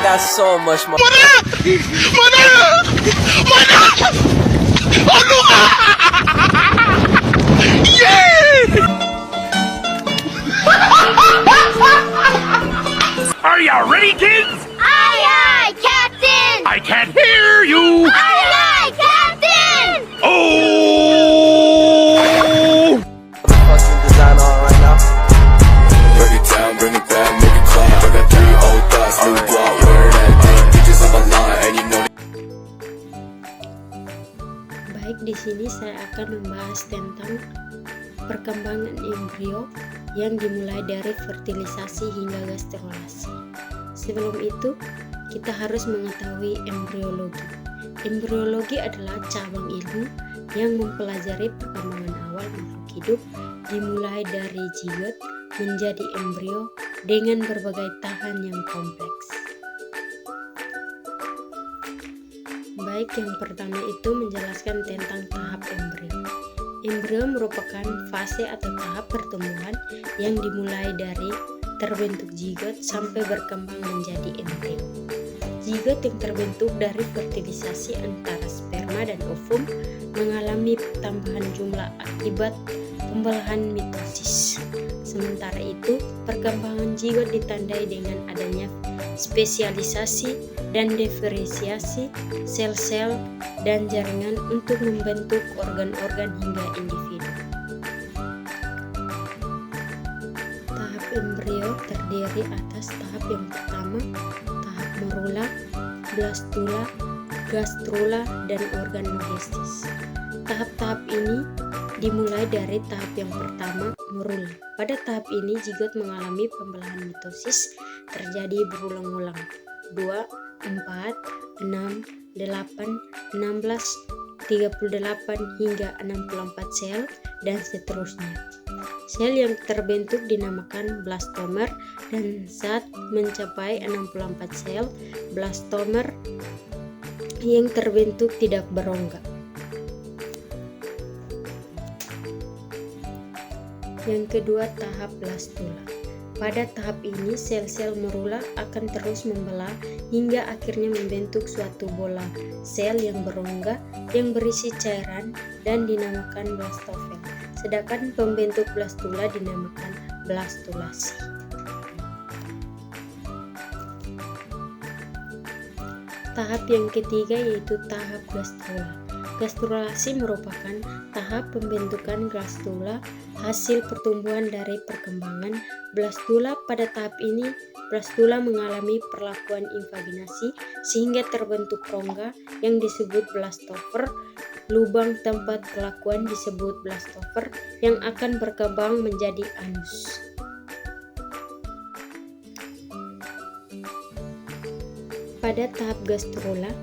got so much more. Are you ready, kids? Aye, aye, Captain! I can't hear you. Aye, aye, Captain! Oh! Fucking design on right now. Break it down, bring it back, make it clap. I got 3 old thoughts, new block, where that thing. Bitches on my line, and you know. Baik, di sini saya akan membahas tentang perkembangan embrio yang dimulai dari fertilisasi hingga gastrulasi. Sebelum itu, kita harus mengetahui embriologi. Embriologi adalah cabang ilmu yang mempelajari perkembangan awal makhluk hidup dimulai dari zigot menjadi embrio dengan berbagai tahan yang kompleks. Baik, yang pertama itu menjelaskan tentang tahap embrio. Embrio merupakan fase atau tahap pertumbuhan yang dimulai dari terbentuk zigot sampai berkembang menjadi embrio. Zigot yang terbentuk dari fertilisasi antara sperma dan ovum mengalami tambahan jumlah akibat pembelahan mitosis. Sementara itu, perkembangan zigot ditandai dengan adanya spesialisasi dan diferensiasi sel-sel dan jaringan untuk membentuk organ-organ hingga individu. Tahap embrio terdiri atas tahap yang pertama, tahap morula, blastula, gastrula, dan organogestis. Tahap-tahap ini dimulai dari tahap yang pertama, morula. Pada tahap ini zigot mengalami pembelahan mitosis terjadi berulang-ulang. 2, 4, 6, 8, 16, 38 hingga 64 sel dan seterusnya. Sel yang terbentuk dinamakan blastomer dan saat mencapai 64 sel, blastomer yang terbentuk tidak berongga. Yang kedua, tahap blastula. Pada tahap ini, sel-sel morula akan terus membelah hingga akhirnya membentuk suatu bola sel yang berongga yang berisi cairan dan dinamakan blastofel. Sedangkan pembentuk blastula dinamakan blastulasi. Tahap yang ketiga yaitu tahap gastrula. Gastrulasi merupakan tahap pembentukan blastula hasil pertumbuhan dari perkembangan blastula. Pada tahap ini, blastula mengalami perlakuan invaginasi sehingga terbentuk rongga yang disebut blastover. Lubang tempat perlakuan disebut blastover yang akan berkembang menjadi anus. Pada tahap gastrula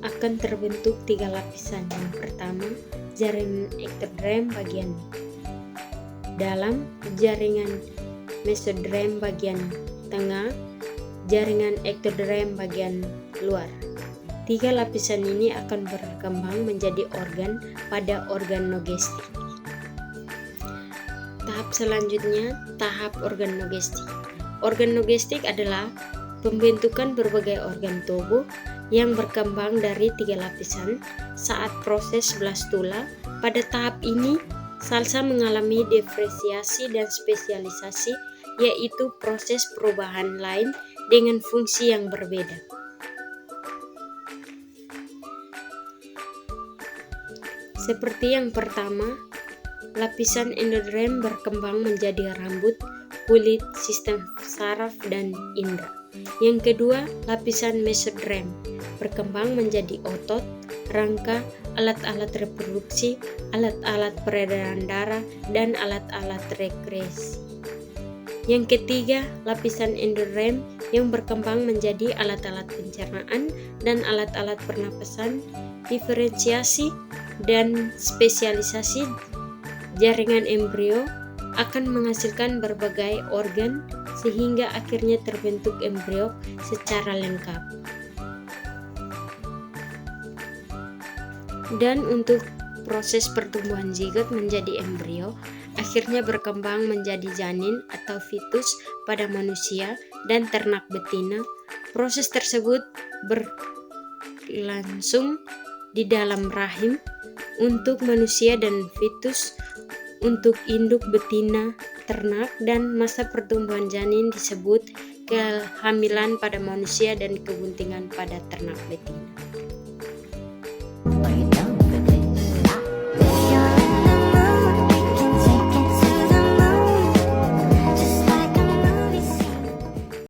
akan terbentuk 3 lapisan. Yang pertama, jaringan ektoderm bagian dalam, jaringan mesoderm bagian tengah, jaringan ektoderm bagian luar. 3 lapisan ini akan berkembang menjadi organ pada organogestik. Tahap selanjutnya, tahap organogestik. Organogestik adalah pembentukan berbagai organ tubuh yang berkembang dari 3 lapisan saat proses blastula. Pada tahap ini, salsa mengalami diferensiasi dan spesialisasi, yaitu proses perubahan lain dengan fungsi yang berbeda. Seperti yang pertama, lapisan endoderm berkembang menjadi rambut, kulit, sistem saraf, dan indera. Yang kedua, lapisan mesoderm berkembang menjadi otot, rangka, alat-alat reproduksi, alat-alat peredaran darah, dan alat-alat rekresi. Yang ketiga, lapisan endoderm yang berkembang menjadi alat-alat pencernaan dan alat-alat pernapasan, diferensiasi dan spesialisasi jaringan embrio akan menghasilkan berbagai organ sehingga akhirnya terbentuk embrio secara lengkap. Dan untuk proses pertumbuhan zigot menjadi embrio, akhirnya berkembang menjadi janin atau fetus pada manusia dan ternak betina. Proses tersebut berlangsung di dalam rahim untuk manusia dan fetus untuk induk betina ternak, dan masa pertumbuhan janin disebut kehamilan pada manusia dan kebuntingan pada ternak betina.